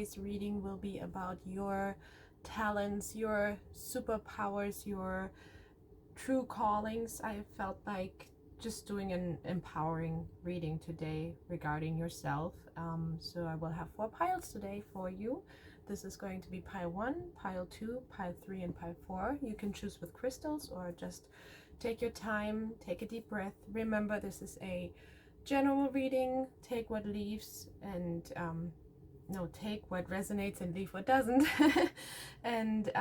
today's reading will be about your talents, your superpowers, your true callings. I felt like just doing an empowering reading today regarding yourself. So I will have 4 piles today for you. This is going to be pile 1, pile 2, pile 3, and pile 4. You can choose with crystals or just take your time, take a deep breath. Remember, this is a general reading. Take what leaves and no, take what resonates and leave what doesn't. And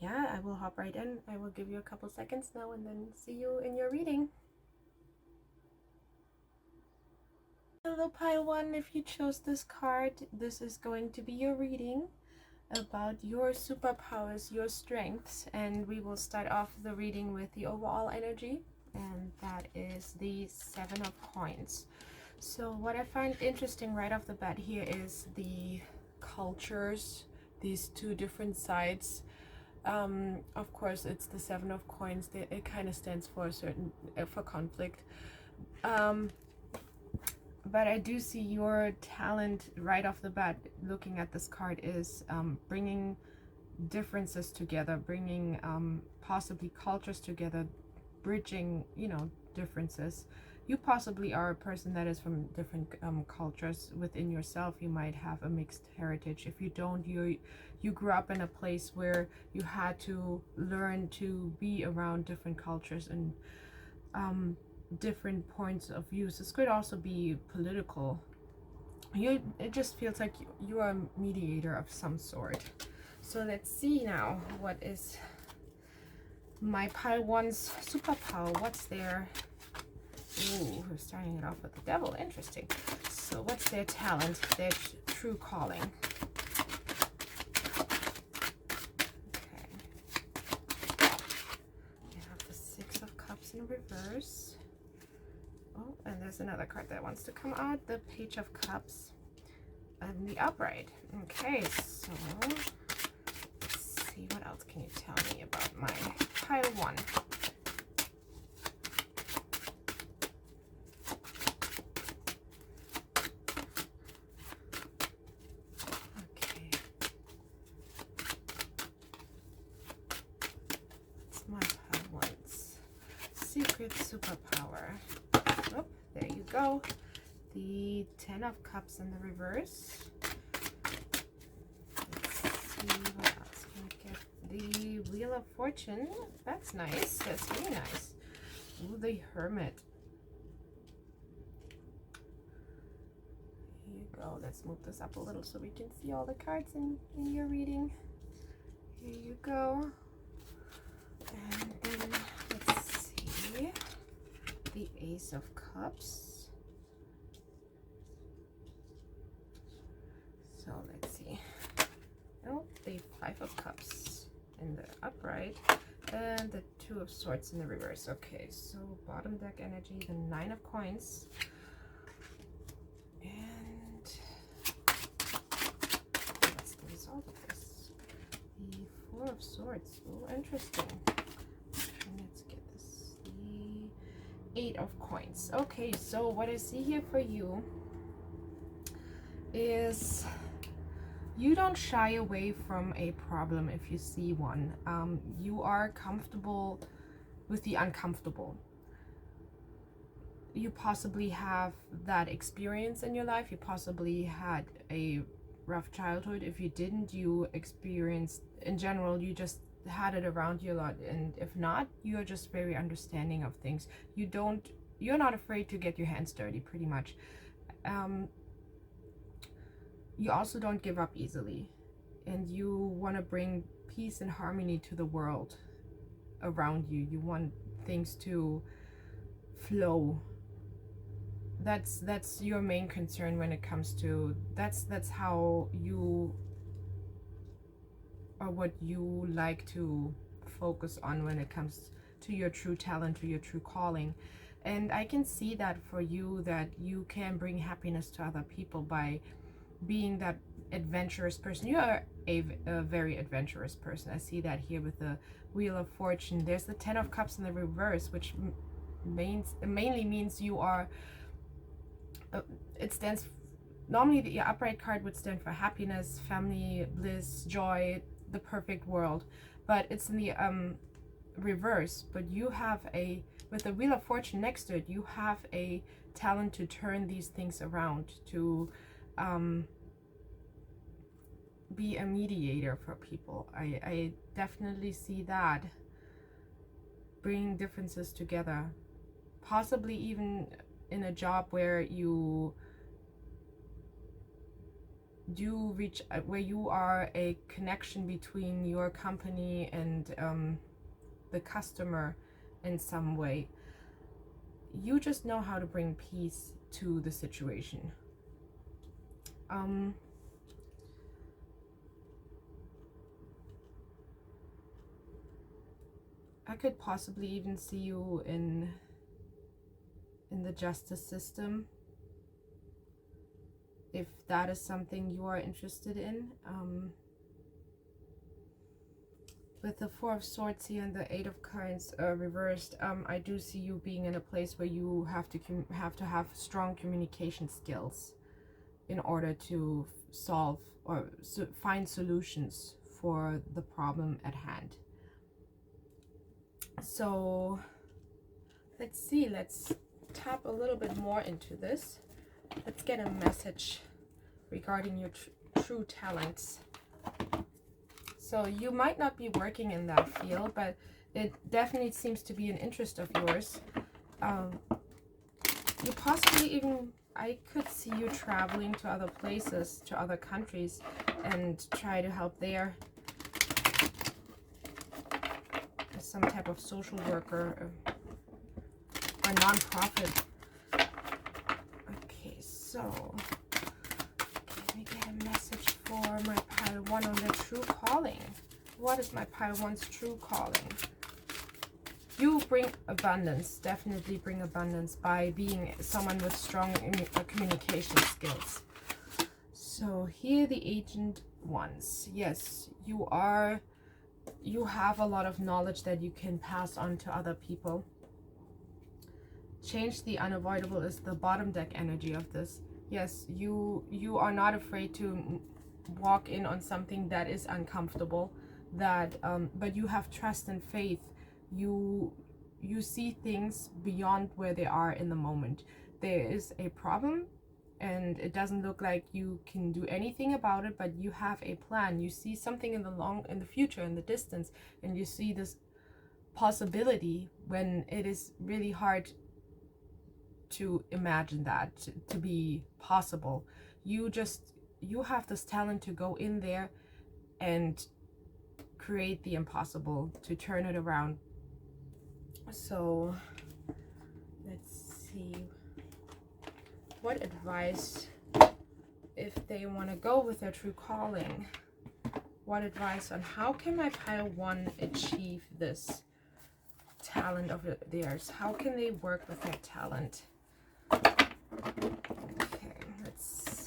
yeah, I will hop right in. I will give you a couple seconds now and then see you in your reading. Hello pile 1, if you chose this card, this is going to be your reading about your superpowers, your strengths, and we will start off the reading with the overall energy, and that is the 7 of coins. So what I find interesting right off the bat here is the cultures, these two different sides. Of course, it's the 7 of coins. It kind of stands for a certain for conflict. But I do see your talent right off the bat, looking at this card, is bringing differences together, bringing possibly cultures together, bridging, you know, differences. You possibly are a person that is from different cultures within yourself. You might have a mixed heritage. If you don't, you grew up in a place where you had to learn to be around different cultures and different points of view. This could also be political. It just feels like you are a mediator of some sort. So let's see now, what is my pile 1's superpower? What's their... Ooh, we're starting it off with the devil. Interesting. So what's their talent, their true calling? Okay. We have the 6 of cups in reverse. Oh, and there's another card that wants to come out, the Page of Cups and the upright. Okay, so let's see, what else can you tell me about my pile 1? Okay, it's my pile 1's secret superpower. Oh, there you go. The 10 of cups in the reverse. Let's see what else can I get. The Wheel of Fortune. That's nice. That's really nice. Ooh, the Hermit. Here you go. Let's move this up a little so we can see all the cards in your reading. Here you go. And then let's see. The Ace of Cups. So let's see. Oh, the 5 of Cups in the upright and the 2 of Swords in the reverse. Okay, so bottom deck energy, the 9 of coins. And what's the result of this? The 4 of Swords. Oh, interesting. Let's get this. The 8 of coins. Okay, so what I see here for you is you don't shy away from a problem if you see one. You are comfortable with the uncomfortable. You possibly have that experience in your life. You possibly had a rough childhood. If you didn't, you experienced, in general, you just had it around you a lot. And if not, you're just very understanding of things. You're not afraid to get your hands dirty, pretty much. You also don't give up easily, and you want to bring peace and harmony to the world around you. You want things to flow. That's your main concern when it comes to that's how you, or what you like to focus on when it comes to your true talent, to your true calling. And I can see that for you, that you can bring happiness to other people by being that adventurous person. You are a very adventurous person. I see that here with the Wheel of Fortune. There's the 10 of Cups in the reverse, which mainly means you are it stands normally the upright card would stand for happiness, family, bliss, joy, the perfect world, but it's in the reverse. But you have with the Wheel of Fortune next to it, you have a talent to turn these things around, to be a mediator for people. I definitely see that, bringing differences together, possibly even in a job where you do reach, where you are a connection between your company and the customer in some way. You just know how to bring peace to the situation. I could possibly even see you in the justice system, if that is something you are interested in. With the Four of Swords here and the Eight of Coins reversed, I do see you being in a place where you have to have strong communication skills in order to solve or find solutions for the problem at hand. So let's see, let's tap a little bit more into this. Let's get a message regarding your true talents. So you might not be working in that field, but it definitely seems to be an interest of yours. You possibly even, I could see you traveling to other places, to other countries, and try to help there. Some type of social worker or non-profit. Okay, so let me get a message for my pile 1 on their true calling. What is my pile 1's true calling? You bring abundance, definitely bring abundance by being someone with strong communication skills. So here the Agent Ones. Yes, you have a lot of knowledge that you can pass on to other people. Change the unavoidable is the bottom deck energy of this. Yes, you are not afraid to walk in on something that is uncomfortable, that but you have trust and faith. You see things beyond where they are in the moment. There is a problem and it doesn't look like you can do anything about it, but you have a plan. You see something in the future, in the distance, and you see this possibility when it is really hard to imagine that to be possible. You have this talent to go in there and create the impossible, to turn it around. So let's see what advice, if they want to go with their true calling, what advice on how can my pile 1 achieve this talent of theirs? How can they work with their talent? Okay, let's see.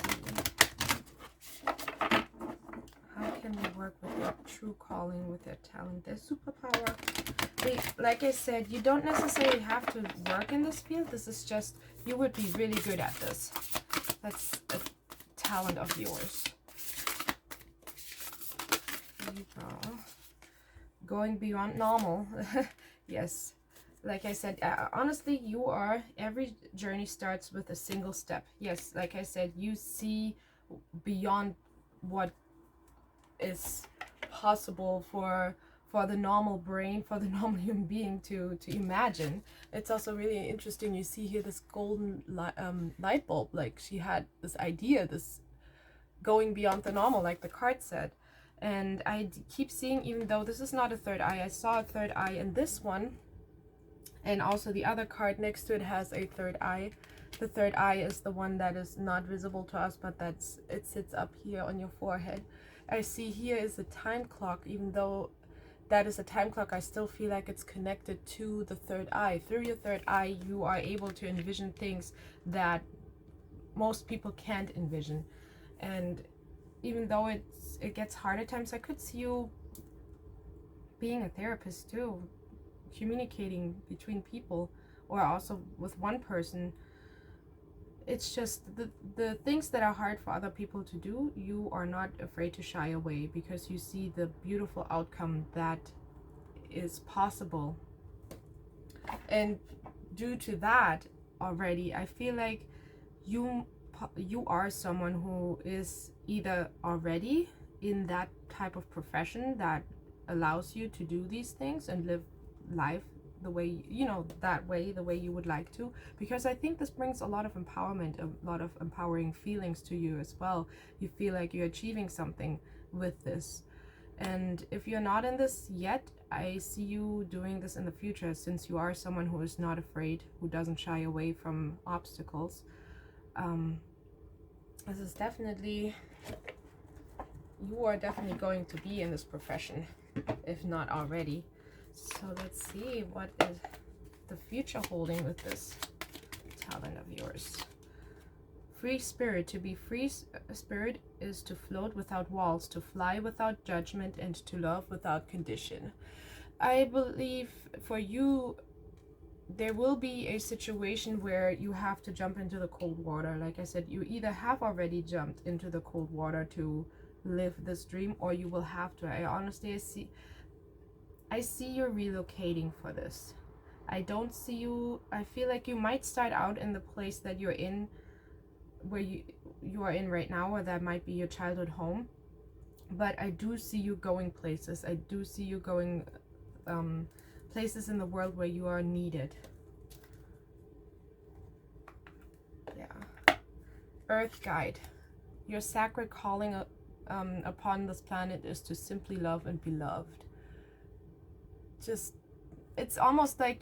How can they work with their true calling, with their talent, their superpower? Like I said, you don't necessarily have to work in this field. This is just, you would be really good at this. That's a talent of yours. There you go. Going beyond normal. Yes. Like I said, honestly, every journey starts with a single step. Yes, like I said, you see beyond what is possible for the normal brain, for the normal human being to imagine. It's also really interesting. You see here this golden light bulb. Like, she had this idea, this going beyond the normal, like the card said. And I keep seeing, even though this is not a third eye, I saw a third eye in this one. And also the other card next to it has a third eye. The third eye is the one that is not visible to us, but it sits up here on your forehead. I see here is a time clock. Even though that is a time clock, I still feel like it's connected to the third eye. Through your third eye, you are able to envision things that most people can't envision. And even though it gets hard at times, I could see you being a therapist too, communicating between people, or also with one person. it's just the things that are hard for other people to do, you are not afraid to shy away because you see the beautiful outcome that is possible. And due to that already, I feel like you are someone who is either already in that type of profession that allows you to do these things and live life the way, you know, that way, the way you would like to, because I think this brings a lot of empowerment, a lot of empowering feelings to you as well. You feel like you're achieving something with this. And if you're not in this yet, I see you doing this in the future, since you are someone who is not afraid, who doesn't shy away from obstacles. This is definitely, you are definitely going to be in this profession, if not already. So let's see what is the future holding with this talent of yours. Free spirit. To be free spirit is to float without walls, to fly without judgment, and to love without condition. I believe for you, there will be a situation where you have to jump into the cold water. Like I said, you either have already jumped into the cold water to live this dream, or you will have to. I see you relocating for this. I don't see you, I feel like you might start out in the place that you're in, where you are in right now, or that might be your childhood home. But I do see you going places. I do see you going places in the world where you are needed. Yeah. Earth guide. Your sacred calling upon this planet is to simply love and be loved. Just, it's almost like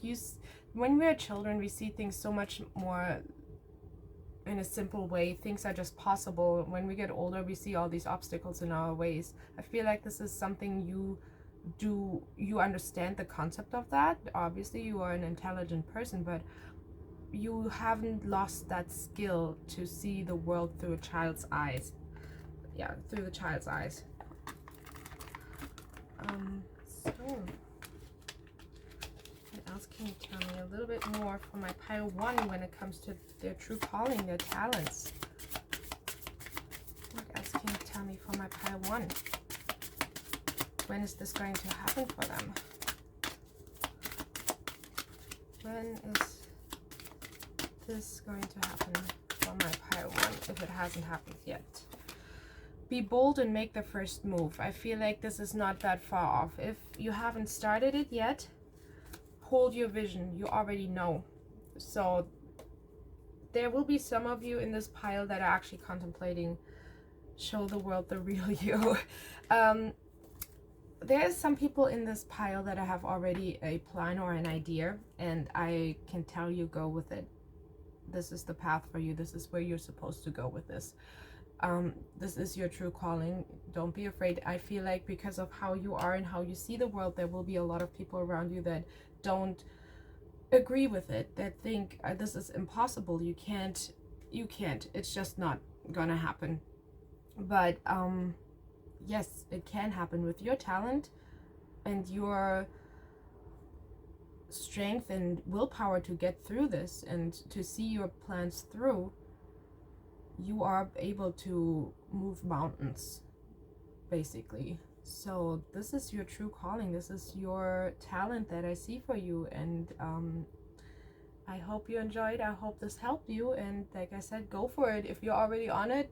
when we're children, we see things so much more in a simple way. Things are just possible. When we get older, we see all these obstacles in our ways. I feel like this is something you understand the concept of that. Obviously you are an intelligent person, but you haven't lost that skill to see the world through a child's eyes. Yeah, through the child's eyes. So what else can you tell me a little bit more for my pile 1 when it comes to their true calling, their talents? What else can you tell me for my pile 1? When is this going to happen for them? When is this going to happen for my pile 1 if it hasn't happened yet? Be bold and make the first move. I feel like this is not that far off. If you haven't started it yet, hold your vision. You already know. So there will be some of you in this pile that are actually contemplating, show the world the real you. There's some people in this pile that have already a plan or an idea, and I can tell you, go with it. This is the path for you. This is where you're supposed to go with this. This is your true calling. Don't be afraid. I feel like because of how you are and how you see the world, there will be a lot of people around you that don't agree with it, that think this is impossible. You can't. It's just not gonna happen. But yes, it can happen with your talent and your strength and willpower to get through this and to see your plans through. You are able to move mountains, basically. So this is your true calling. This is your talent that I see for you, and I hope you enjoyed. I hope this helped you, and like I said, go for it. If you're already on it,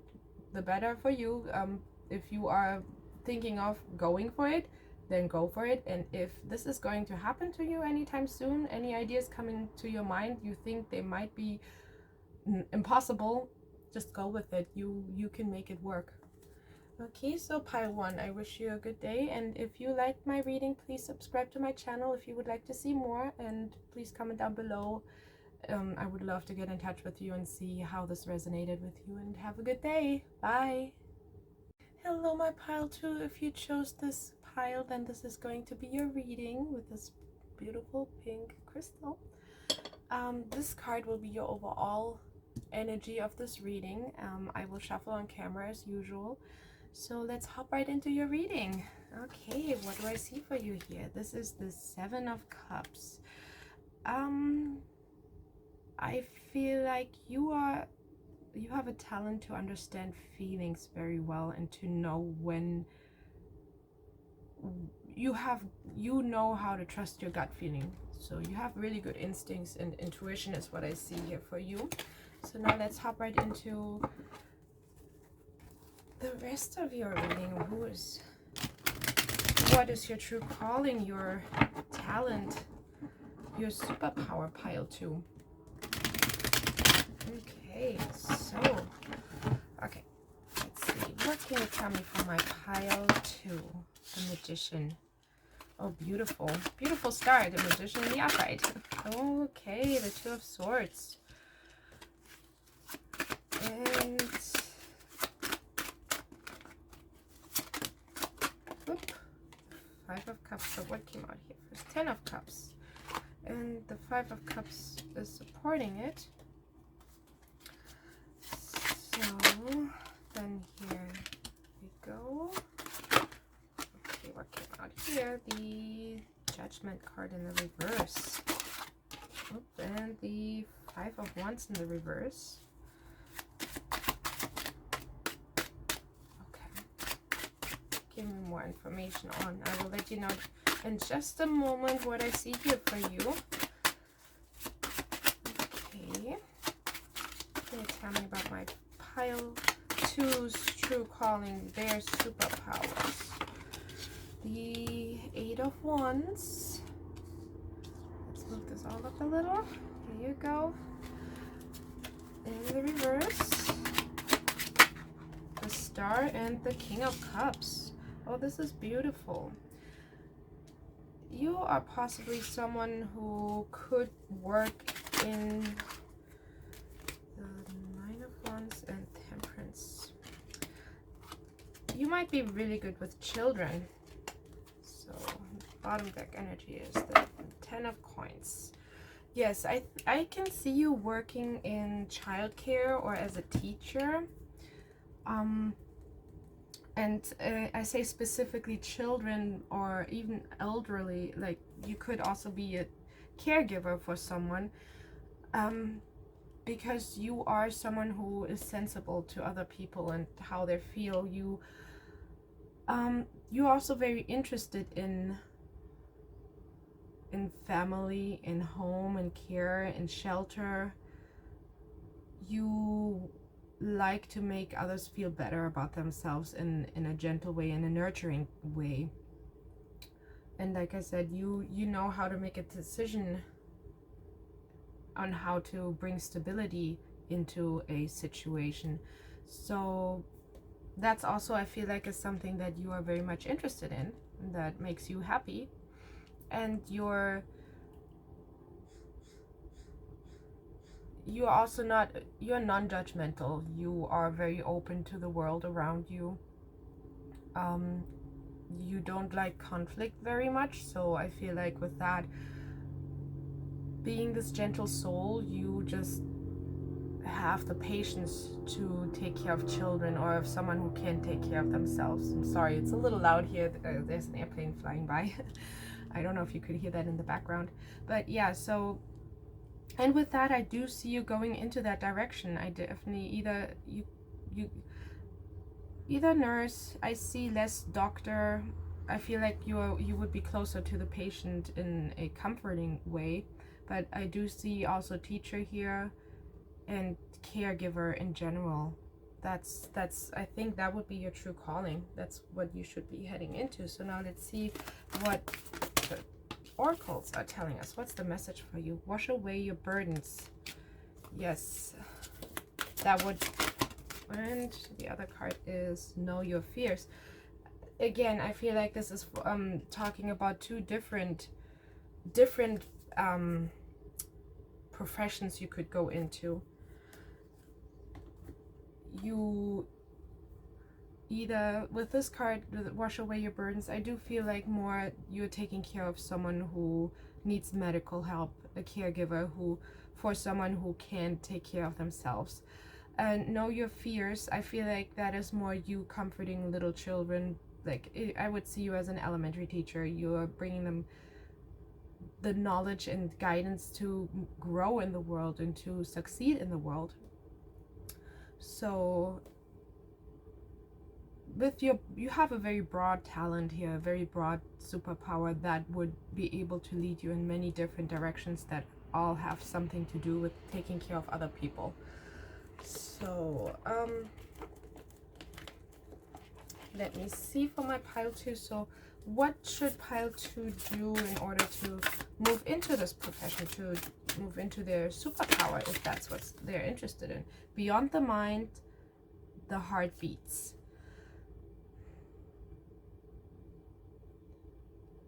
the better for you. If you are thinking of going for it, then go for it. And if this is going to happen to you anytime soon, any ideas coming to your mind you think they might be impossible, just go with it. You can make it work. Okay, so pile 1, I wish you a good day, and if you liked my reading, please subscribe to my channel if you would like to see more, and please comment down below. I would love to get in touch with you and see how this resonated with you, and have a good day. Bye. Hello, my pile 2. If you chose this pile, then this is going to be your reading with this beautiful pink crystal. This card will be your overall energy of this reading. I will shuffle on camera as usual. So let's hop right into your reading. Okay, what do I see for you here? This is the 7 of Cups. I feel like you are you have a talent to understand feelings very well, and to know when you know how to trust your gut feeling. So you have really good instincts, and intuition is what I see here for you. So now let's hop right into the rest of your reading. What is your true calling, your talent, your superpower, pile 2? Okay, so, okay, let's see. What can you tell me from my pile 2? The Magician. Oh, beautiful. Beautiful start. The Magician in the upright. Okay, the 2 of Swords. And... whoop. 5 of Cups. So what came out here first? 10 of Cups. And the 5 of Cups is supporting it. So then here we go. Okay, what came out here? The Judgment card in the reverse. Oop, and the 5 of Wands in the reverse. Okay. Give me more information on. I will let you know in just a moment what I see here for you. Okay. Can you tell me about my pile 2's true calling, their superpowers? The 8 of Wands. Let's move this all up a little. Here you go. In the reverse, the Star and the King of Cups. Oh, this is beautiful. You are possibly someone who could work in the 9 of Wands and Temperance. You might be really good with children. So bottom deck energy is the 10 of Coins. Yes, I can see you working in childcare or as a teacher. And I say specifically children or even elderly. Like, you could also be a caregiver for someone, because you are someone who is sensible to other people and how they feel. You're also very interested in family, in home, and care, and shelter. You like to make others feel better about themselves in a gentle way, in a nurturing way. And like I said, you know how to make a decision on how to bring stability into a situation. So that's also, I feel like, is something that you are very much interested in, that makes you happy. And you're also you're non-judgmental. You are very open to the world around you. You don't like conflict very much, so I feel like with that, being this gentle soul, you just have the patience to take care of children or of someone who can't take care of themselves. I'm sorry, it's a little loud here. There's an airplane flying by. I don't know if you could hear that in the background, but yeah. So, and with that, I do see you going into that direction. I definitely either nurse. I see less doctor. I feel like you would be closer to the patient in a comforting way, but I do see also teacher here and caregiver in general. That's I think that would be your true calling. That's what you should be heading into. So now let's see what the oracles are telling us. What's the message for you? Wash away your burdens. Yes, that would. And the other card is know your fears. Again, I feel like this is talking about two different professions you could go into. You either, with this card, wash away your burdens, I do feel like more you're taking care of someone who needs medical help, a caregiver for someone who can't take care of themselves. And know your fears, I feel like that is more you comforting little children. Like, I would see you as an elementary teacher. You're bringing them the knowledge and guidance to grow in the world and to succeed in the world. So with you have a very broad talent here, a very broad superpower that would be able to lead you in many different directions that all have something to do with taking care of other people. So let me see for my pile 2. So what should pile 2 do in order to move into this profession, to move into their superpower, if that's what they're interested in? Beyond the mind, the heart beats.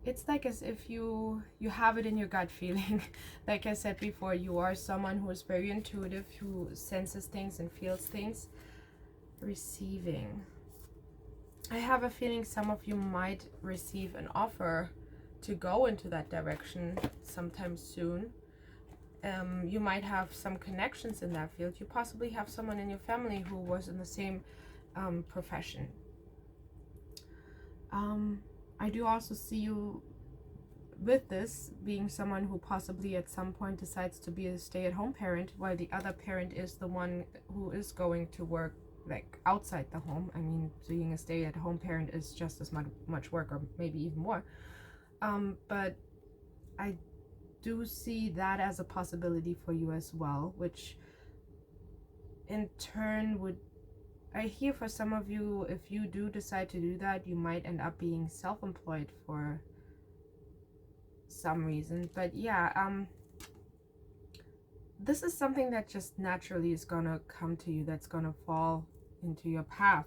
It's like as if you have it in your gut feeling. Like I said before, you are someone who is very intuitive, who senses things and feels things. Receiving. I have a feeling some of you might receive an offer to go into that direction sometime soon. You might have some connections in that field. You possibly have someone in your family who was in the same profession. I do also see you with this being someone who possibly at some point decides to be a stay-at-home parent, while the other parent is the one who is going to work like outside the home. I mean, being a stay-at-home parent is just as much work, or maybe even more. But I do see that as a possibility for you as well, which in turn would, I hear for some of you, if you do decide to do that, you might end up being self-employed for some reason. But yeah, this is something that just naturally is gonna come to you, that's gonna fall into your path.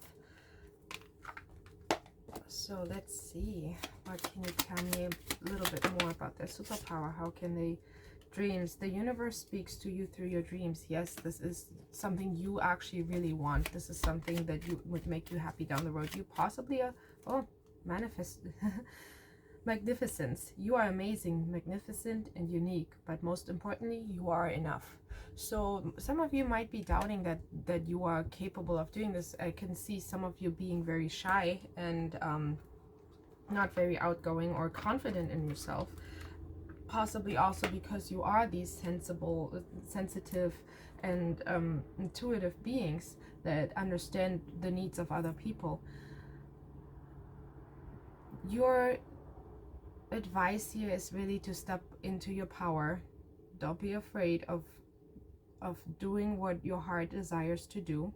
So let's see, what can you tell me a little bit more about their superpower? How can they dreams? The universe speaks to you through your dreams. Yes, this is something you actually really want. This is something that you would make you happy down the road. You possibly are, manifest magnificence. You are amazing, magnificent, and unique, but most importantly, you are enough. So some of you might be doubting that you are capable of doing this. I can see some of you being very shy and not very outgoing or confident in yourself. Possibly also because you are these sensitive, and intuitive beings that understand the needs of other people. Your advice here is really to step into your power. Don't be afraid of doing what your heart desires to do,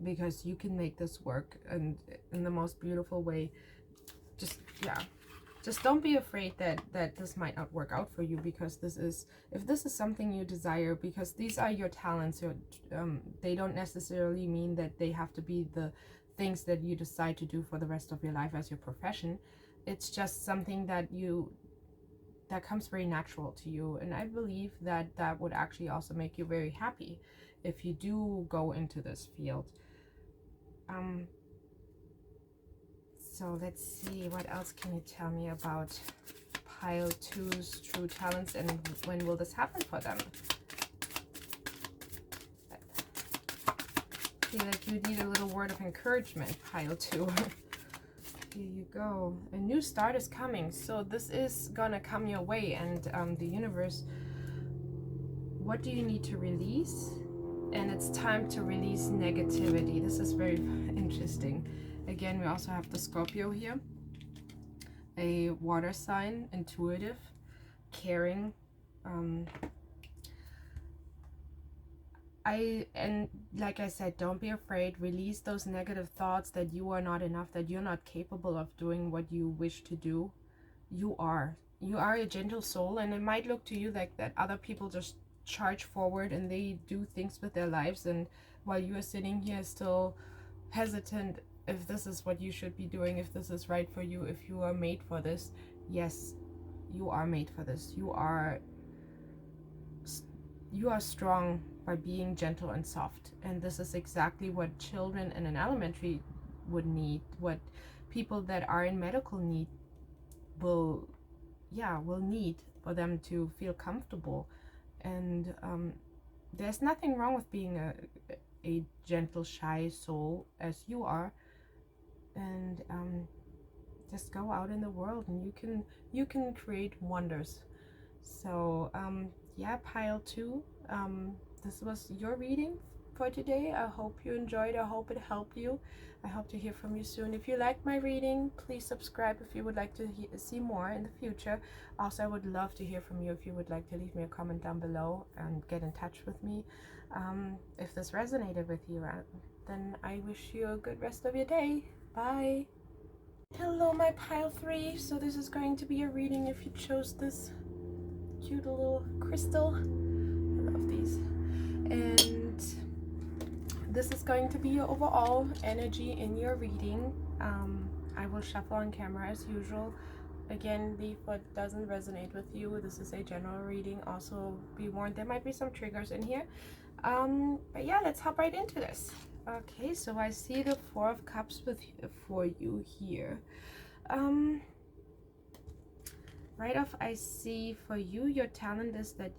because you can make this work, and in the most beautiful way. Just don't be afraid that this might not work out for you, because if this is something you desire, because these are your talents, they don't necessarily mean that they have to be the things that you decide to do for the rest of your life as your profession. It's just something that comes very natural to you, and I believe that would actually also make you very happy if you do go into this field. So let's see, what else can you tell me about pile 2's true talents, and when will this happen for them? I feel like you need a little word of encouragement, pile 2. Here you go. A new start is coming. So this is gonna come your way, and the universe, what do you need to release? And it's time to release negativity. This is very interesting. Again, we also have the Scorpio here, a water sign, intuitive, caring. And like I said, don't be afraid. Release those negative thoughts that you are not enough, that you're not capable of doing what you wish to do. You are a gentle soul, and it might look to you like that other people just charge forward and they do things with their lives, and while you are sitting here still hesitant if this is what you should be doing, if this is right for you, if you are made for this. Yes, you are made for this. You are strong by being gentle and soft, and this is exactly what children in an elementary would need, what people that are in medical need will need for them to feel comfortable. And there's nothing wrong with being a gentle, shy soul as you are, and just go out in the world and you can create wonders. So yeah, pile 2, this was your reading for today. I hope you enjoyed. I hope it helped you. I hope to hear from you soon. If you like my reading, please subscribe if you would like to see more in the future. Also, I would love to hear from you if you would like to leave me a comment down below and get in touch with me. If this resonated with you, then I wish you a good rest of your day. Bye. Hello, my pile 3. So this is going to be a reading if you chose this cute little crystal. I love these. And this is going to be your overall energy in your reading. I will shuffle on camera as usual. Again, leave what doesn't resonate with you. This is a general reading. Also be warned, there might be some triggers in here. But yeah, let's hop right into this. Okay, so I see the 4 of Cups for you here. Right off, I see for you, your talent is that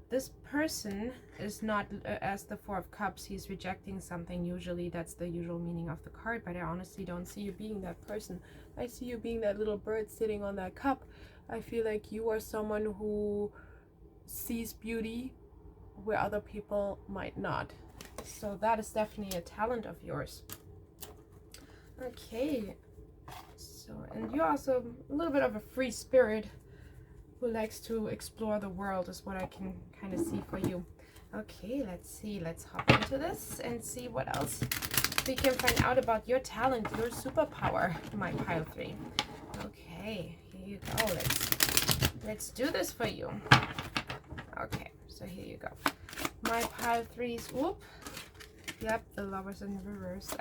this person is not, as the 4 of Cups, he's rejecting something. Usually that's the usual meaning of the card, but I honestly don't see you being that person. I see you being that little bird sitting on that cup. I feel like you are someone who sees beauty where other people might not. So that is definitely a talent of yours. Okay, so, and you're also a little bit of a free spirit who likes to explore the world, is what I can kind of see for you. Okay, let's see, let's hop into this and see what else we can find out about your talent, your superpower, my pile 3. Okay, here you go. Let's do this for you. Okay, so here you go. My pile 3's, whoop. Yep, the Lovers in reverse.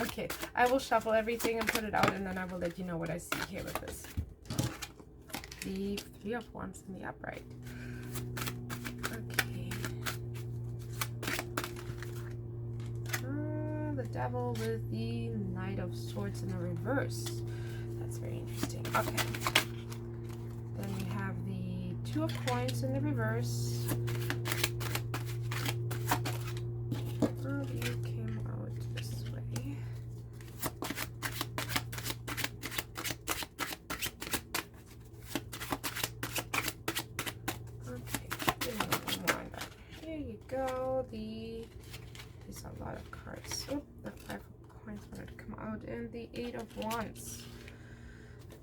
Okay, I will shuffle everything and put it out, and then I will let you know what I see here with this. The 3 of Wands in the upright. Okay. The Devil with the Knight of Swords in the reverse. That's very interesting. Okay. Then we have the 2 of Coins in the reverse. Oh, you came out this way. Okay, give me one more on that. Here you go. These are a lot of cards. Oh, the 5 of Coins wanted to come out, and the 8 of Wands.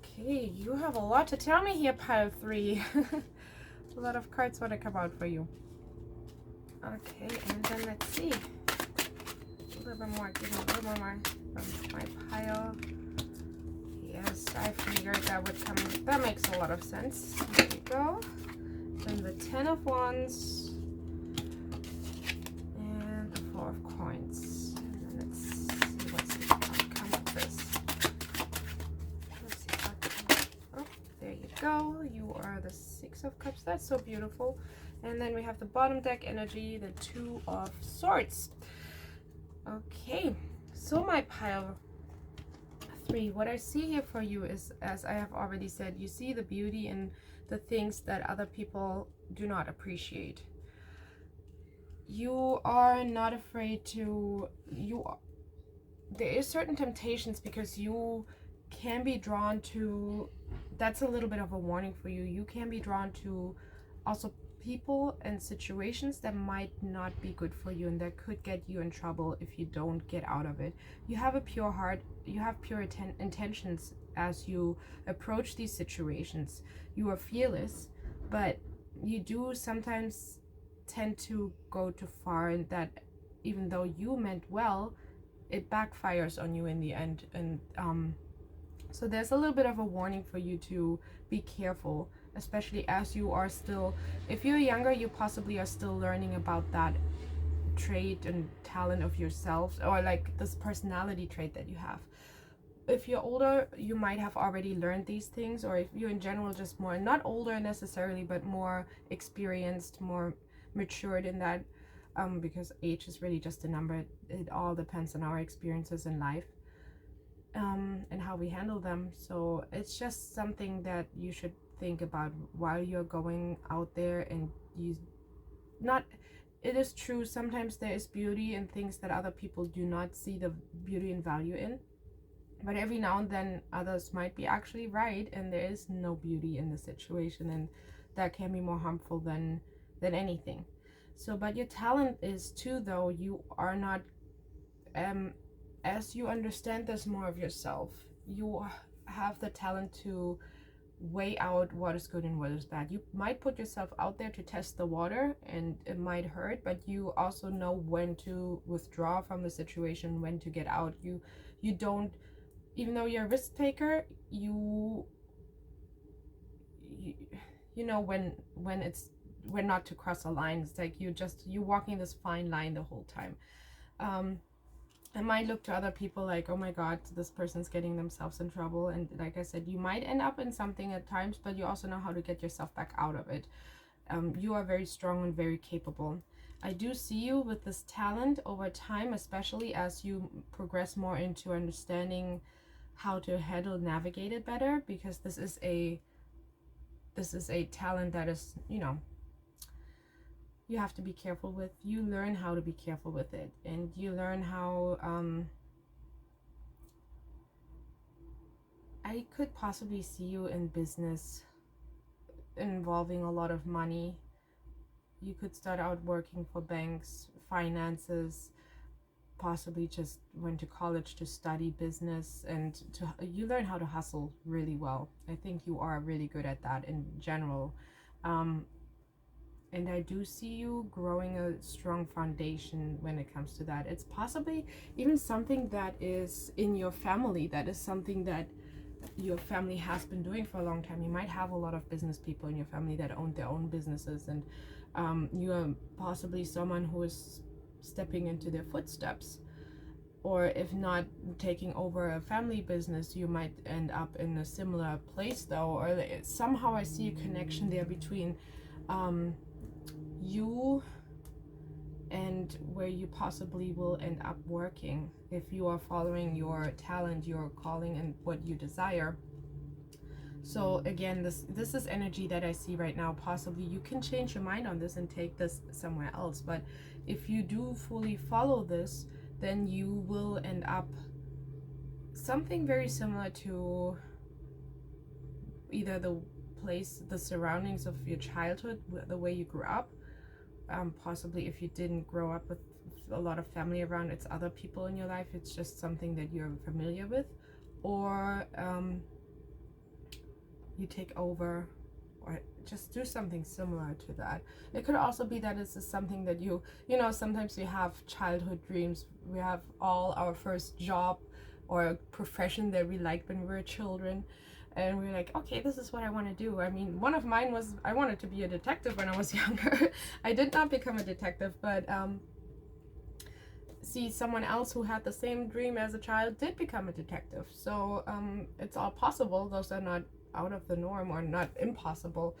Okay, you have a lot to tell me here, pile 3. A lot of cards want to come out for you. Okay, and then let's see. A little bit more. Give me a little more from my pile. Yes, I figured that would come. That makes a lot of sense. There you go. Then the 10 of Wands. And the 4 of Coins. And then let's see what's the outcome of this. Let's see outcome. Oh, there you go. You are the 6 of Cups. That's so beautiful. And then we have the bottom deck energy, the 2 of Swords. Okay, so my pile 3, what I see here for you is, as I have already said, you see the beauty in the things that other people do not appreciate. You are not afraid to, there is certain temptations because you can be drawn to, that's a little bit of a warning for you. You can be drawn to also people and situations that might not be good for you and that could get you in trouble if you don't get out of it. You have a pure heart, you have pure intentions as you approach these situations. You are fearless, but you do sometimes tend to go too far, and that even though you meant well, it backfires on you in the end. And so there's a little bit of a warning for you to be careful, especially as you are still, if you're younger, you possibly are still learning about that trait and talent of yourself, or like this personality trait that you have. If you're older, you might have already learned these things, or if you're in general just more, not older necessarily, but more experienced, more matured in that, because age is really just a number. It all depends on our experiences in life, and how we handle them. So it's just something that you should think about while you're going out there. And it is true, sometimes there is beauty in things that other people do not see the beauty and value in, But every now and then others might be actually right, and there is no beauty in the situation, and that can be more harmful than anything. So, but your talent is too, though, you are not, as you understand this more of yourself, you have the talent to weigh out what is good and what is bad. You might put yourself out there to test the water, and it might hurt, but you also know when to withdraw from the situation, when to get out. You don't, even though you're a risk taker, you, you know when not to cross a line. It's like you're walking this fine line the whole time. I might look to other people like, oh my god, this person's getting themselves in trouble, and like I said, you might end up in something at times, but you also know how to get yourself back out of it. You are very strong and very capable. I do see you with this talent over time, especially as you progress more into understanding how to handle, navigate it better, because this is a talent that is, you have to be careful with. You learn how to be careful with it, and you learn how, I could possibly see you in business involving a lot of money. You could start out working for banks, finances, possibly just went to college to study business, and you learn how to hustle really well. I think you are really good at that in general. And I do see you growing a strong foundation when it comes to that. It's possibly even something that is in your family, that is something that your family has been doing for a long time. You might have a lot of business people in your family that own their own businesses, and you are possibly someone who is stepping into their footsteps. Or if not taking over a family business, you might end up in a similar place though, or somehow I see a connection there between you and where you possibly will end up working if you are following your talent, your calling, and what you desire. So again, this is energy that I see right now. Possibly you can change your mind on this and take this somewhere else, but if you do fully follow this, then you will end up something very similar to either the place, the surroundings of your childhood, the way you grew up. Possibly if you didn't grow up with a lot of family around, it's other people in your life, it's just something that you're familiar with, or you take over, or just do something similar to that. It could also be that it's something that you know, sometimes we have childhood dreams. We have all our first job or profession that we liked when we were children, and we're like, okay, this is what I want to do. I mean, one of mine was I wanted to be a detective when I was younger. I did not become a detective, but see, someone else who had the same dream as a child did become a detective. So it's all possible. Those are not out of the norm or not impossible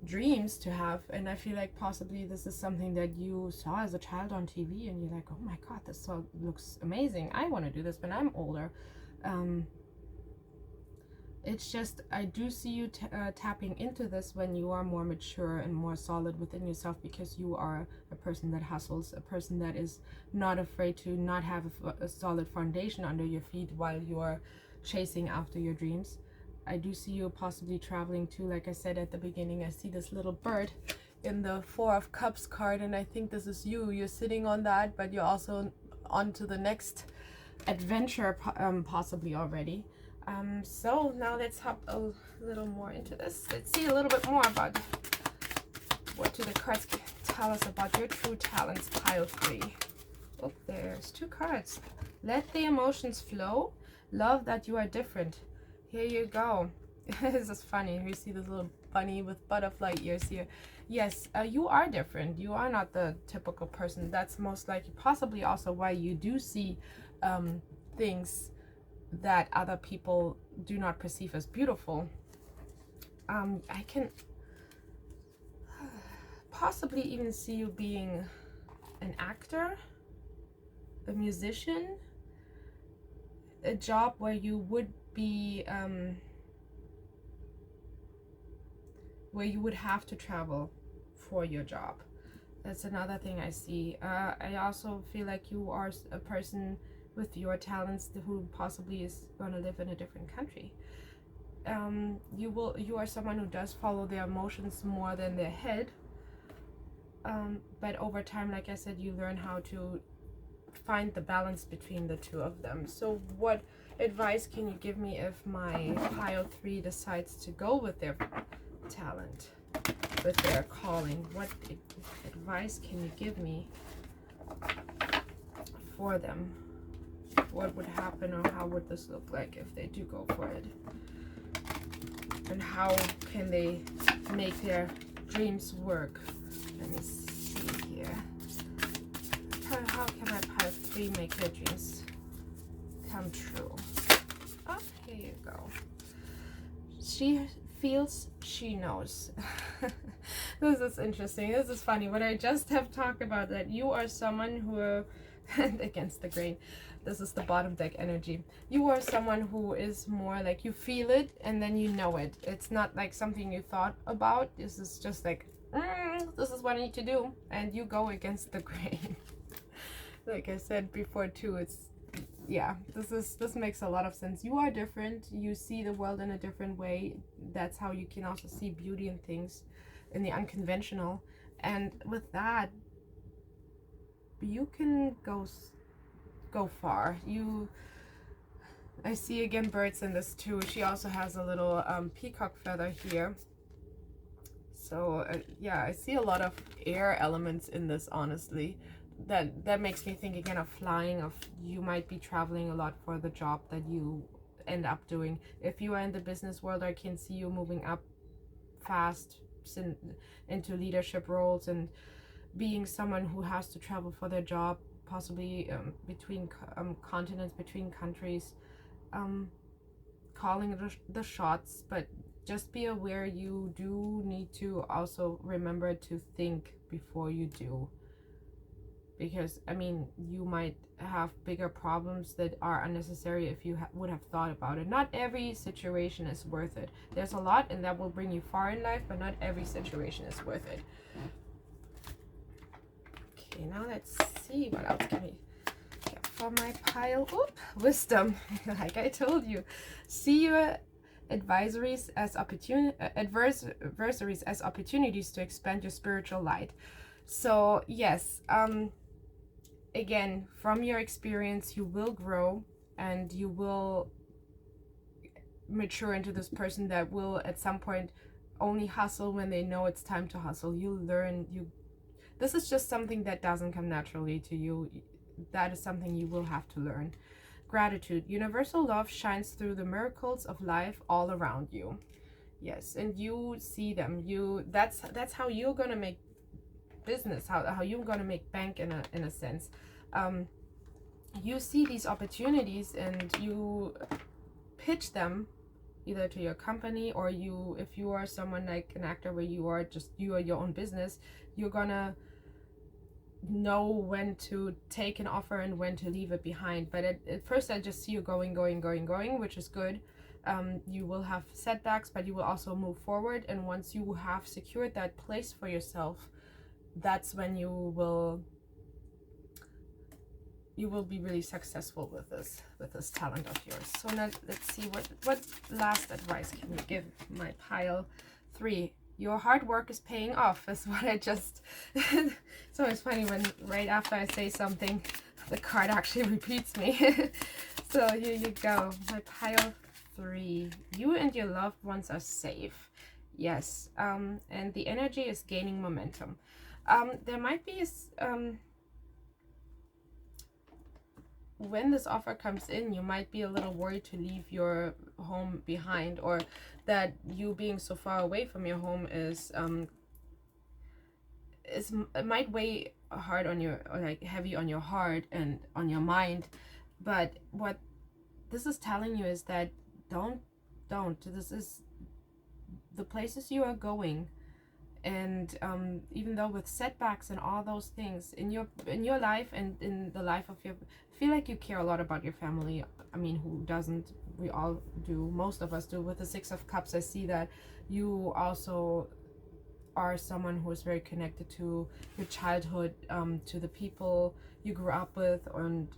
dreams to have. And I feel like possibly this is something that you saw as a child on TV, and you're like, oh my god, this looks amazing, I want to do this when I'm older. It's just, I do see you tapping into this when you are more mature and more solid within yourself, because you are a person that hustles, a person that is not afraid to not have a solid foundation under your feet while you're chasing after your dreams. I do see you possibly traveling too. Like I said at the beginning, I see this little bird in the Four of Cups card, and I think this is you. You're sitting on that, but you're also on to the next adventure possibly already. So now let's hop a little more into this. Let's see a little bit more about what do the cards tell us about your true talents, pile 3. Oh, there's 2 cards. Let the emotions flow. Love that you are different. Here you go. This is funny. You see this little bunny with butterfly ears here. Yes, you are different. You are not the typical person. That's most likely possibly also why you do see things that other people do not perceive as beautiful. I can possibly even see you being an actor, a musician, a job where you would be where you would have to travel for your job. That's another thing I see. I also feel like you are a person with your talents, who possibly is going to live in a different country. You are someone who does follow their emotions more than their head, but over time, like I said, you learn how to find the balance between the two of them. So what advice can you give me if my pile 3 decides to go with their talent, with their calling? What advice can you give me for them? What would happen, or how would this look like if they do go for it? And how can they make their dreams work? Let me see here. How can my pile 3 make their dreams come true? Oh, here you go. She feels, she knows. This is interesting. This is funny. What I just have talked about, that you are someone who, against the grain, this is the bottom deck energy. You are someone who is more like, you feel it and then you know it. It's not like something you thought about. This is just like, this is what I need to do, and you go against the grain. Like I said before too, it's, yeah, this makes a lot of sense. You are different. You see the world in a different way. That's how you can also see beauty in things, in the unconventional. And with that, you can go far. I see again birds in this too. She also has a little peacock feather here. So yeah, I see a lot of air elements in this, honestly. That makes me think again of flying, of you might be traveling a lot for the job that you end up doing. If you are in the business world, I can see you moving up fast into leadership roles and being someone who has to travel for their job, possibly between continents, between countries, calling the shots. But just be aware, you do need to also remember to think before you do. Because, I mean, you might have bigger problems that are unnecessary if you would have thought about it. Not every situation is worth it. There's a lot and that will bring you far in life, but not every situation is worth it. Okay, now let's see what else can we get for my pile. Oop, wisdom. Like I told you, see your adversaries as adversaries as opportunities to expand your spiritual light. So yes, again, from your experience, you will grow and you will mature into this person that will at some point only hustle when they know it's time to hustle. You learn, this is just something that doesn't come naturally to you. That is something you will have to learn. Gratitude. Universal love shines through the miracles of life all around you. Yes, and you see them. That's how you're gonna make business, how you're gonna make bank in a sense. You see these opportunities and you pitch them either to your company, or if you are someone like an actor where you are your own business, you're gonna know when to take an offer and when to leave it behind. But at first I just see you going, which is good. You will have setbacks, but you will also move forward, and once you have secured that place for yourself, that's when you will be really successful with this talent of yours. So now let's see what last advice can you give my pile 3. Your hard work is paying off, is what I just it's always funny when right after I say something the card actually repeats me. So here you go, my pile 3. You and your loved ones are safe. Yes, and the energy is gaining momentum. There might be when this offer comes in, you might be a little worried to leave your home behind, or that you being so far away from your home it might weigh hard on your, or like heavy on your heart and on your mind. But what this is telling you is that don't this is the places you are going. And even though with setbacks and all those things in your life and in the life of your, feel like you care a lot about your family. I mean, who doesn't? We all do. Most of us do. With the 6 of Cups, I see that you also are someone who is very connected to your childhood, to the people you grew up with, and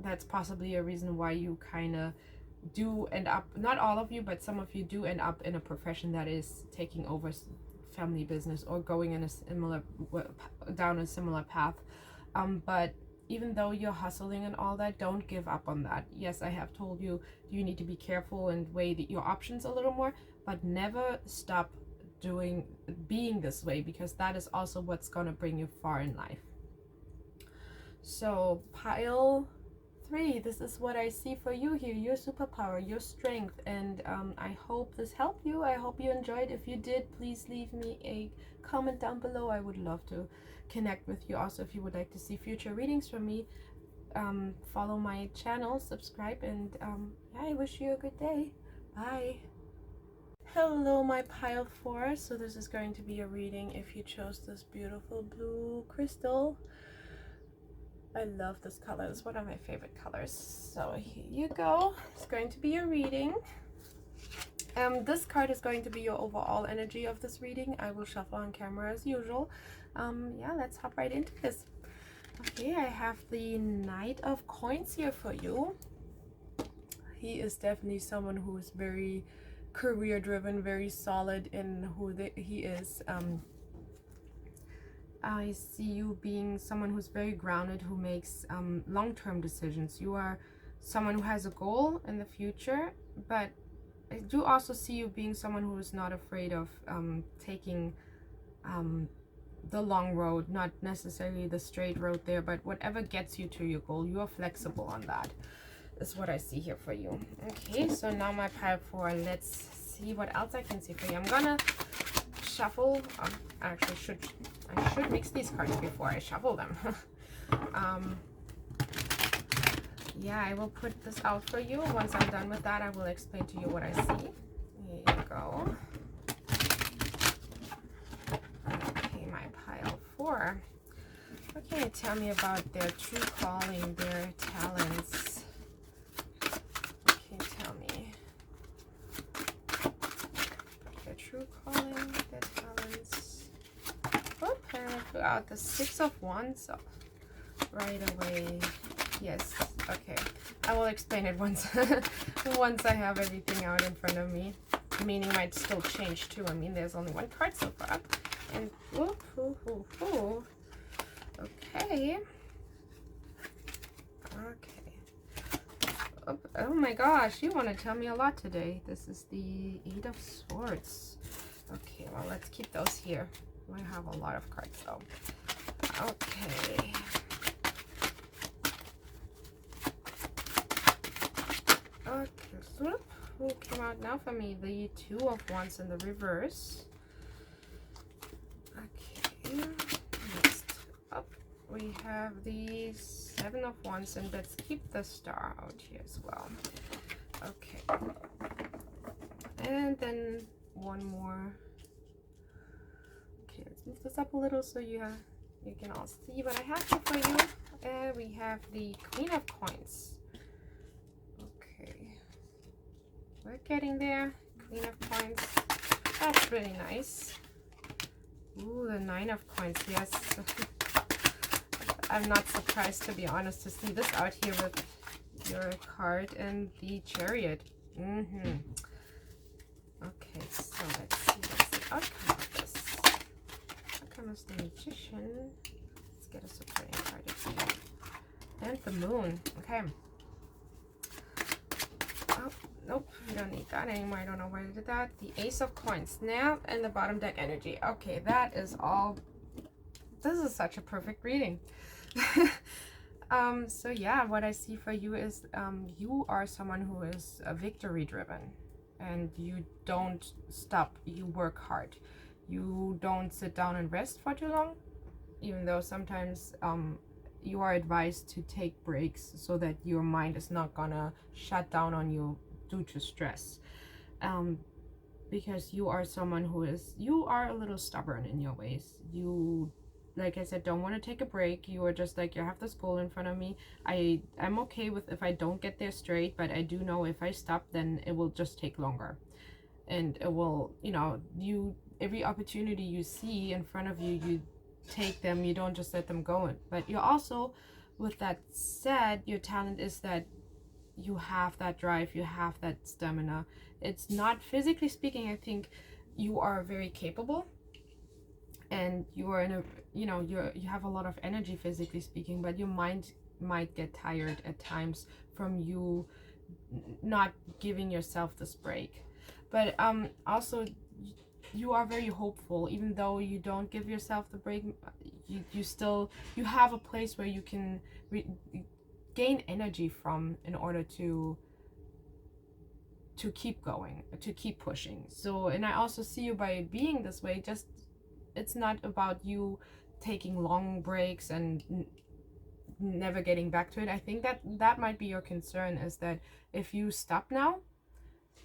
that's possibly a reason why you kind of do end up, not all of you, but some of you do end up in a profession that is taking over family business or going in a similar, down a similar path. But even though you're hustling and all that, don't give up on that. Yes, I have told you you need to be careful and weigh your options a little more, but never stop being this way, because that is also what's going to bring you far in life. So pile 3, this is what I see for you here, your superpower, your strength. And I hope this helped you. I hope you enjoyed. If you did, please leave me a comment down below. I would love to connect with you. Also, if you would like to see future readings from me, follow my channel, subscribe, and yeah, I wish you a good day. Bye. Hello, my pile 4. So this is going to be a reading if you chose this beautiful blue crystal. I love this color. It's one of my favorite colors. So here you go. It's going to be a reading. This card is going to be your overall energy of this reading. I will shuffle on camera as usual. Yeah, let's hop right into this. Okay, I have the Knight of Coins here for you. He is definitely someone who is very career driven, very solid in who he is. I see you being someone who's very grounded, who makes long-term decisions. You are someone who has a goal in the future, but I do also see you being someone who is not afraid of taking the long road, not necessarily the straight road there, but whatever gets you to your goal. You are flexible on that. Is what I see here for you. Okay, so now my pile 4. Let's see what else I can see for you. I'm gonna shuffle. Actually, I should mix these cards before I shuffle them. Yeah, I will put this out for you. Once I'm done with that, I will explain to you what I see. Here you go. Okay, my pile 4. Okay, tell me about their true calling, their talents. Okay, tell me. Their true calling, their talents. Oh, and I put out the 6 of Wands right away. Yes, okay. I will explain it once once I have everything out in front of me. The meaning might still change too. I mean, there's only one card so far. And whoop, whoop, whoop, whoop. Okay. Okay. Oh my gosh, you want to tell me a lot today. This is the 8 of Swords. Okay, well, let's keep those here. I have a lot of cards though. Okay. Okay, who came out now for me? The 2 of Wands in the reverse. Okay, next up we have the 7 of Wands, and let's keep the star out here as well. Okay, and then one more. Okay, let's move this up a little so you can all see what I have here for you. And we have the Queen of Coins. Okay, we're getting there. Queen of Coins. That's really nice. Ooh, the 9 of Coins. Yes. I'm not surprised, to be honest, to see this out here with your card and the Chariot. Okay, so let's see what's the outcome of this. Outcome is the Magician. Let's get a supporting card again. And the Moon. Okay. Oh, nope, we don't need that anymore. I don't know why I did that. The Ace of Coins now, and the bottom deck energy. Okay, that is all. This is such a perfect reading. So yeah, what I see for you is you are someone who is victory driven, and you don't stop. You work hard. You don't sit down and rest for too long, even though sometimes you are advised to take breaks so that your mind is not gonna shut down on you due to stress. Because you are someone you are a little stubborn in your ways. You, like I said, don't want to take a break. You are just like, you have this goal in front of me. I'm okay with if I don't get there straight, but I do know if I stop, then it will just take longer. And it will, every opportunity you see in front of you, you take them. You don't just let them go. But you're also with that said, your talent is that you have that drive, you have that stamina. It's not, physically speaking, I think you are very capable, and you are in a, you have a lot of energy physically speaking, but your mind might get tired at times from you not giving yourself this break. But also, you are very hopeful. Even though you don't give yourself the break, you still, you have a place where you can gain energy from in order to keep going, to keep pushing. So, and I also see you by being this way, just, it's not about you taking long breaks and never getting back to it. I think that might be your concern, is that if you stop now,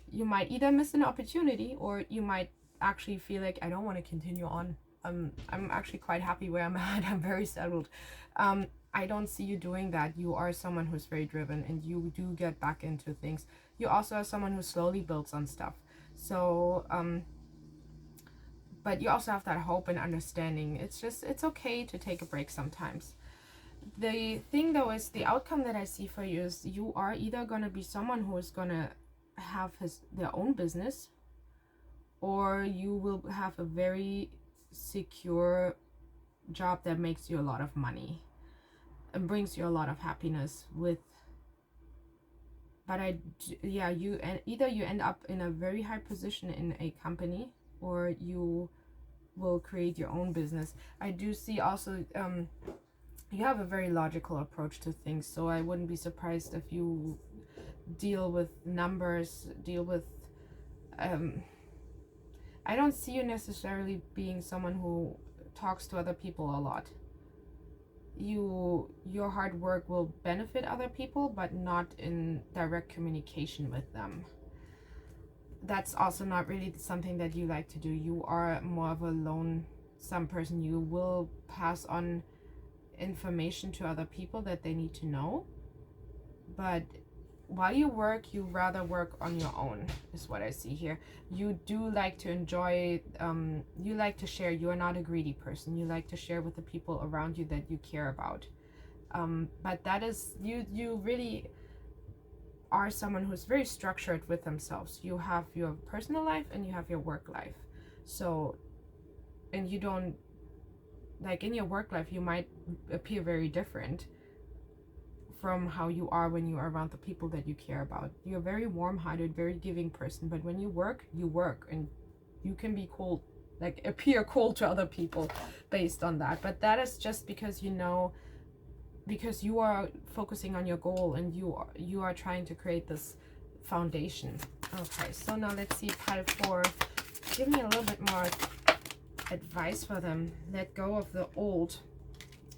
you might either miss an opportunity, or you might actually feel like, I don't want to continue on. I'm actually quite happy where I'm at. I'm very settled. I don't see you doing that. You are someone who's very driven, and you do get back into things. You also are someone who slowly builds on stuff. So, but you also have that hope and understanding. It's just, it's okay to take a break sometimes. The thing though is, the outcome that I see for you is, you are either going to be someone who is going to have their own business, or you will have a very secure job that makes you a lot of money and brings you a lot of happiness with. But you, and either you end up in a very high position in a company, or you will create your own business. I do see also, you have a very logical approach to things, so I wouldn't be surprised if you deal with numbers, deal with, I don't see you necessarily being someone who talks to other people a lot. Your hard work will benefit other people, but not in direct communication with them. That's also not really something that you like to do. You are more of a lonesome person. You will pass on information to other people that they need to know, but while you work, you rather work on your own, is what I see here. You do like to enjoy, you like to share. You are not a greedy person. You like to share with the people around you that you care about. But that is, you really are someone who's very structured with themselves. You have your personal life and you have your work life. So, and you don't, like in your work life, you might appear very different from how you are when you are around the people that you care about. You're a very warm-hearted, very giving person, but when you work, and you can be cold, like appear cold to other people based on that. But that is just because because you are focusing on your goal, and you are trying to create this foundation. Okay, so now let's see, pile 4. Give me a little bit more advice for them. Let go of the old.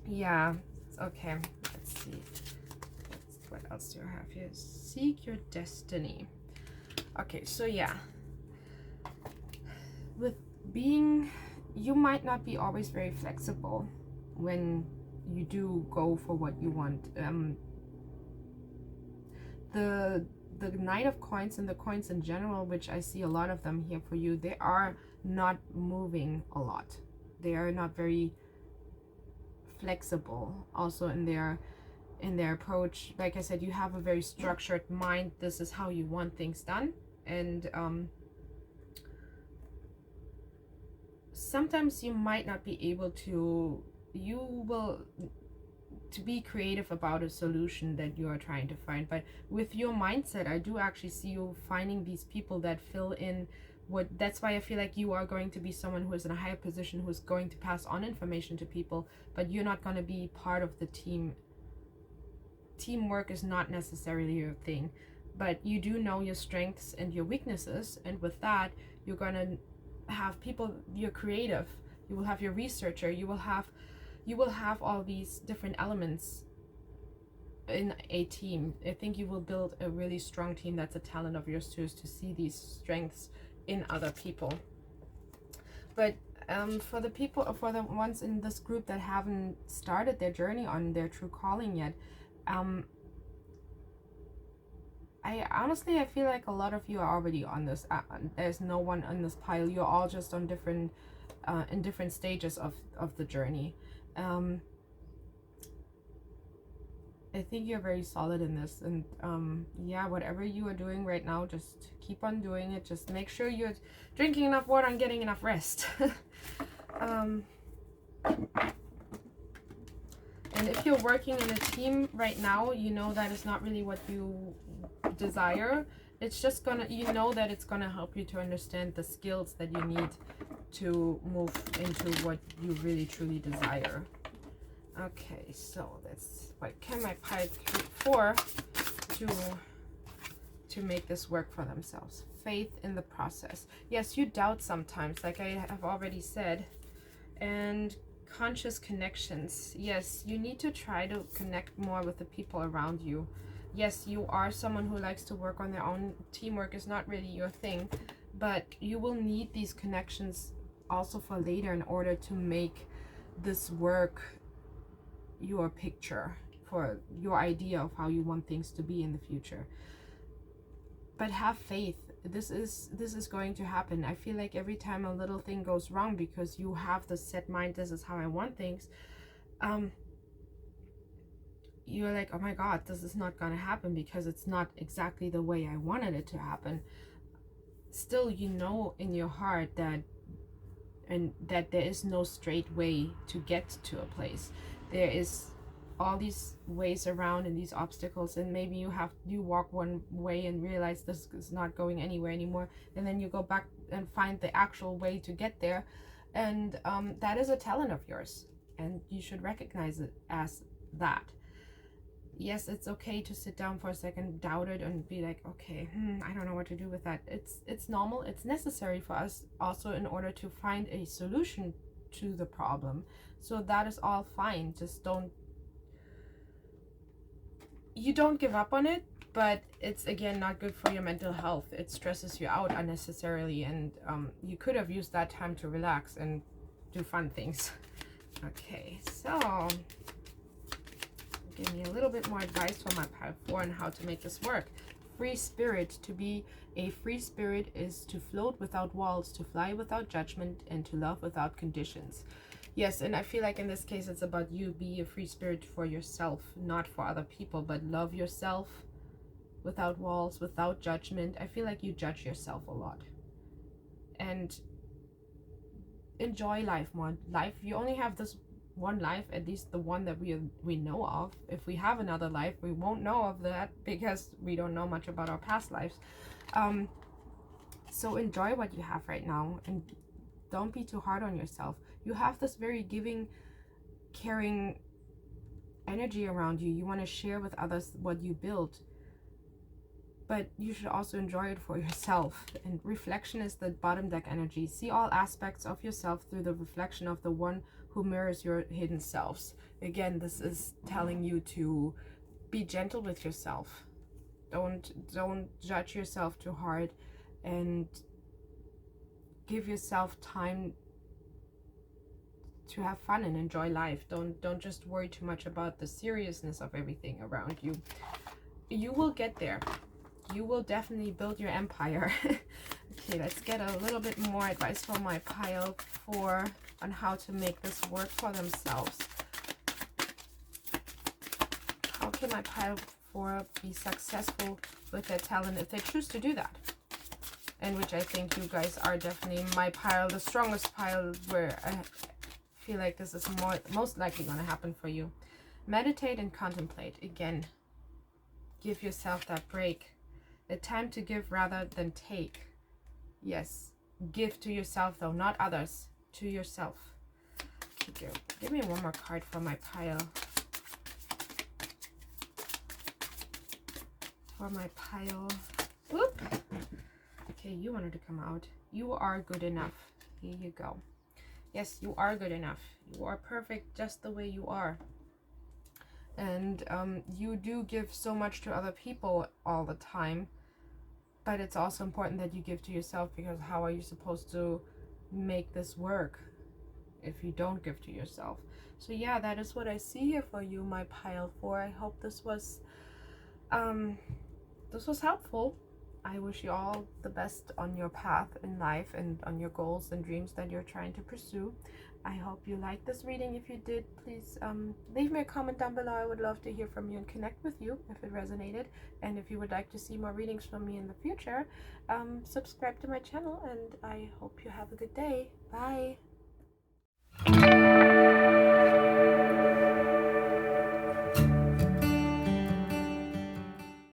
Yeah, okay, let's see. What else do I have here? Seek your destiny. Okay, so yeah, with being, you might not be always very flexible when you do go for what you want. The Knight of Coins and the coins in general, which I see a lot of them here for you, they are not moving a lot. They are not very flexible also in their approach. Like I said, you have a very structured mind. This is how you want things done, and sometimes you might not be able to, to be creative about a solution that you are trying to find. But with your mindset, I do actually see you finding these people that fill in what, that's why I feel like you are going to be someone who is in a higher position, who's going to pass on information to people, but you're not going to be part of the team. Teamwork is not necessarily your thing, but you do know your strengths and your weaknesses, and with that, you're going to have people, you're creative, you will have your researcher, you will have all these different elements in a team. I think you will build a really strong team. That's a talent of yours too, is to see these strengths in other people. But for the ones in this group that haven't started their journey on their true calling yet, I feel like a lot of you are already on this. There's no one on this pile. You're all just on different in different stages of the journey. I think you're very solid in this, and yeah, whatever you are doing right now, just keep on doing it. Just make sure you're drinking enough water and getting enough rest. um, and if you're working in a team right now, you know that is not really what you desire. It's just gonna, you know that it's gonna help you to understand the skills that you need to move into what you really truly desire. Okay, so that's what can my pile for to make this work for themselves. Faith in the process. Yes, you doubt sometimes, like I have already said. And conscious connections. Yes, you need to try to connect more with the people around you. Yes, you are someone who likes to work on their own. Teamwork is not really your thing, but you will need these connections also for later in order to make this work your picture, for your idea of how you want things to be in the future. But have faith. This is going to happen. I feel like every time a little thing goes wrong, because you have the set mind, this is how I want things, you're like, oh my god, this is not gonna happen because it's not exactly the way I wanted it to happen. Still, you know in your heart that there is no straight way to get to a place. There is all these ways around and these obstacles, and maybe you walk one way and realize this is not going anywhere anymore, and then you go back and find the actual way to get there, and that is a talent of yours, and you should recognize it as that. Yes, it's okay to sit down for a second, doubt it, and be like, okay, I don't know what to do with that. It's normal. It's necessary for us also in order to find a solution to the problem. So that is all fine. Just you don't give up on it, but it's again not good for your mental health. It stresses you out unnecessarily, and you could have used that time to relax and do fun things. Okay, so give me a little bit more advice for my pile 4 on how to make this work. Free spirit. To be a free spirit is to float without walls, to fly without judgment, and to love without conditions. Yes, and I feel like in this case it's about you. Be a free spirit for yourself, not for other people, but love yourself without walls, without judgment. I feel like you judge yourself a lot. And enjoy life more. Life, you only have this one life, at least the one that we know of. If we have another life, we won't know of that because we don't know much about our past lives. So enjoy what you have right now, and don't be too hard on yourself. You have this very giving, caring energy around you. You want to share with others what you built, but you should also enjoy it for yourself. And reflection is the bottom deck energy. See all aspects of yourself through the reflection of the one who mirrors your hidden selves. Again, this is telling you to be gentle with yourself. Don't judge yourself too hard, and give yourself time to have fun and enjoy life. Don't just worry too much about the seriousness of everything around you. You will get there. You will definitely build your empire. Okay, let's get a little bit more advice from my pile 4 on how to make this work for themselves. How can my pile 4 be successful with their talent if they choose to do that? And which I think you guys are definitely my pile, the strongest pile, where I feel like this is most likely going to happen for you. Meditate and contemplate. Again, give yourself that break. A time to give rather than take. Yes, give to yourself though, not others, to yourself. Okay, give me one more card for my pile. For my pile. Whoop. Okay, you wanted to come out. You are good enough. Here you go. Yes, you are good enough. You are perfect just the way you are. And you do give so much to other people all the time. But it's also important that you give to yourself, because how are you supposed to make this work if you don't give to yourself? So yeah, that is what I see here for you, my pile 4. I hope this was helpful. I wish you all the best on your path in life and on your goals and dreams that you're trying to pursue. I hope you liked this reading. If you did, please leave me a comment down below. I would love to hear from you and connect with you if it resonated. And if you would like to see more readings from me in the future, subscribe to my channel, and I hope you have a good day. Bye!